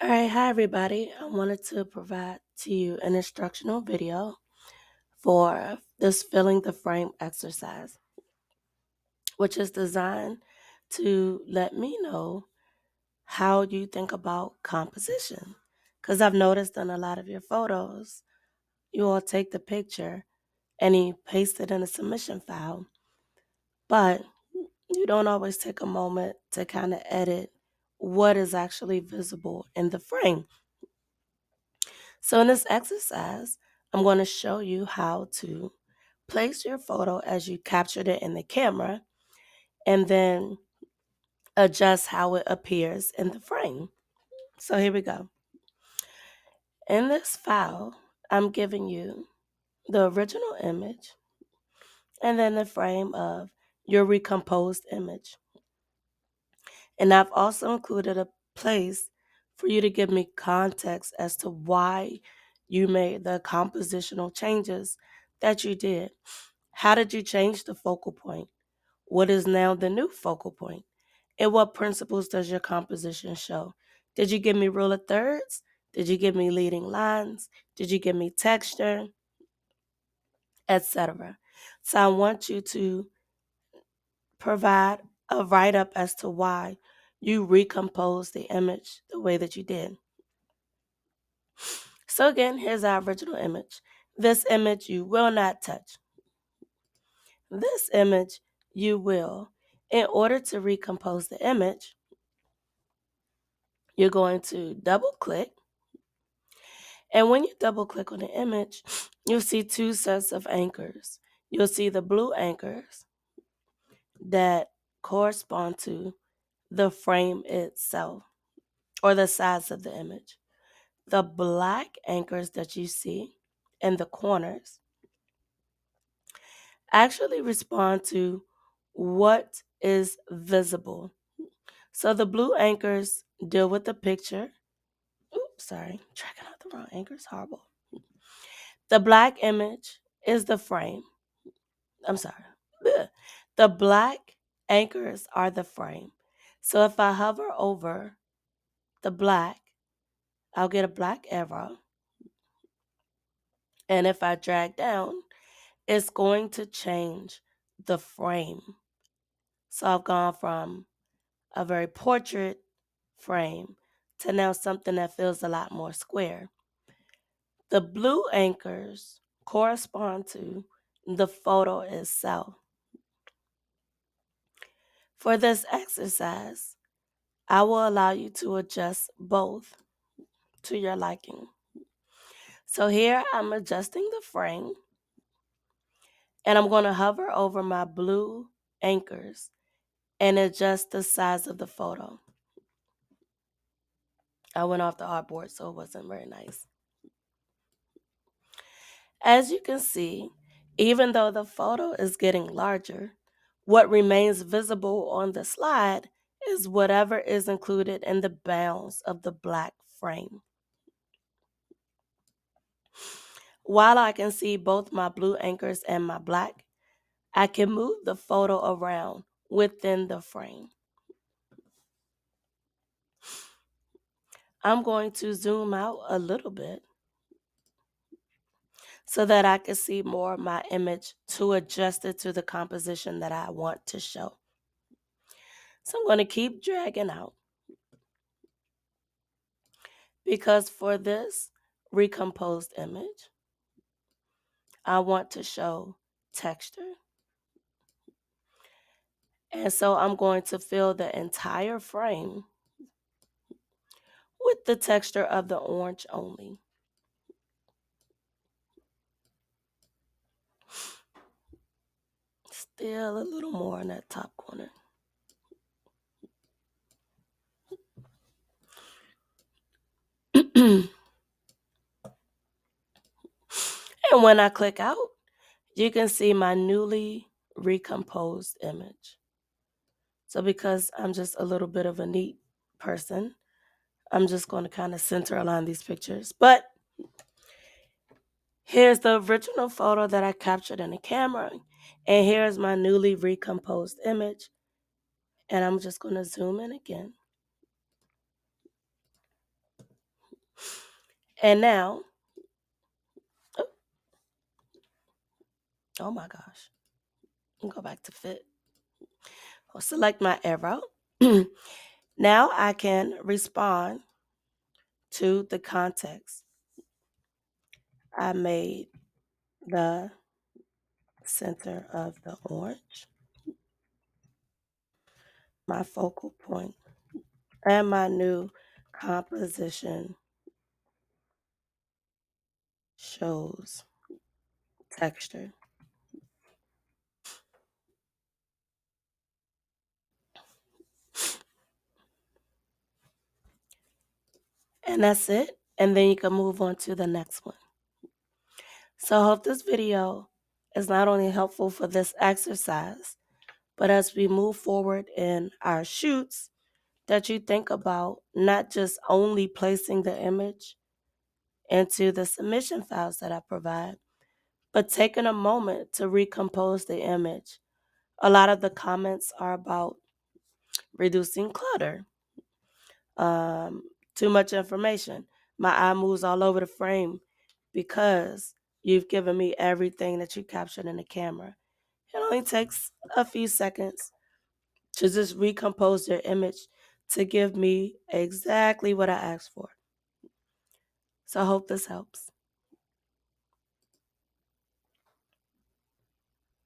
All right, hi everybody. I wanted to provide to you an instructional video for this filling the frame exercise, which is designed to let me know how you think about composition. Because I've noticed in a lot of your photos, you all take the picture and you paste it in a submission file, but you don't always take a moment to kind of edit what is actually visible in the frame. So in this exercise, I'm going to show you how to place your photo as you captured it in the camera and then adjust how it appears in the frame. So here we go. In this file, I'm giving you the original image and then the frame of your recomposed image. And I've also included a place for you to give me context as to why you made the compositional changes that you did. How did you change the focal point? What is now the new focal point? And what principles does your composition show? Did you give me rule of thirds? Did you give me leading lines? Did you give me texture? Etc. So I want you to provide a write up as to why you recomposed the image the way that you did. So again, here's our original image. This image you will not touch. This image you will. In order to recompose the image, you're going to double click. And when you double click on the image, you'll see two sets of anchors. You'll see the blue anchors that correspond to the frame itself or the size of the image. The black anchors that you see in the corners actually respond to what is visible. So the blue anchors deal with the picture. Oops, sorry, tracking out the wrong anchors, horrible. The black image is the frame. I'm sorry. Ugh. The black anchors are the frame. So if I hover over the black, I'll get a black arrow. And if I drag down, it's going to change the frame. So I've gone from a very portrait frame to now something that feels a lot more square. The blue anchors correspond to the photo itself. For this exercise, I will allow you to adjust both to your liking. So here I'm adjusting the frame and I'm going to hover over my blue anchors and adjust the size of the photo. I went off the artboard, so it wasn't very nice. As you can see, even though the photo is getting larger, what remains visible on the slide is whatever is included in the bounds of the black frame. While I can see both my blue anchors and my black, I can move the photo around within the frame. I'm going to zoom out a little bit so that I can see more of my image to adjust it to the composition that I want to show. So I'm going to keep dragging out because for this recomposed image, I want to show texture. And so I'm going to fill the entire frame with the texture of the orange only. Still a little more in that top corner. And when I click out, you can see my newly recomposed image. So because I'm just a little bit of a neat person, I'm just going to kind of center align these pictures. But here's the original photo that I captured in the camera. And here's my newly recomposed image. And I'm just going to zoom in again. And now, oh, oh my gosh, go back to fit. I'll select my arrow. Now I can respond to the context. I made the center of the orange my focal point, and my new composition shows texture. And that's it. And then you can move on to the next one. So I hope this video is not only helpful for this exercise, but as we move forward in our shoots, that you think about not just only placing the image into the submission files that I provide, but taking a moment to recompose the image. A lot of the comments are about reducing clutter, um, too much information. My eye moves all over the frame because you've given me everything that you captured in the camera. It only takes a few seconds to just recompose your image to give me exactly what I asked for. So I hope this helps.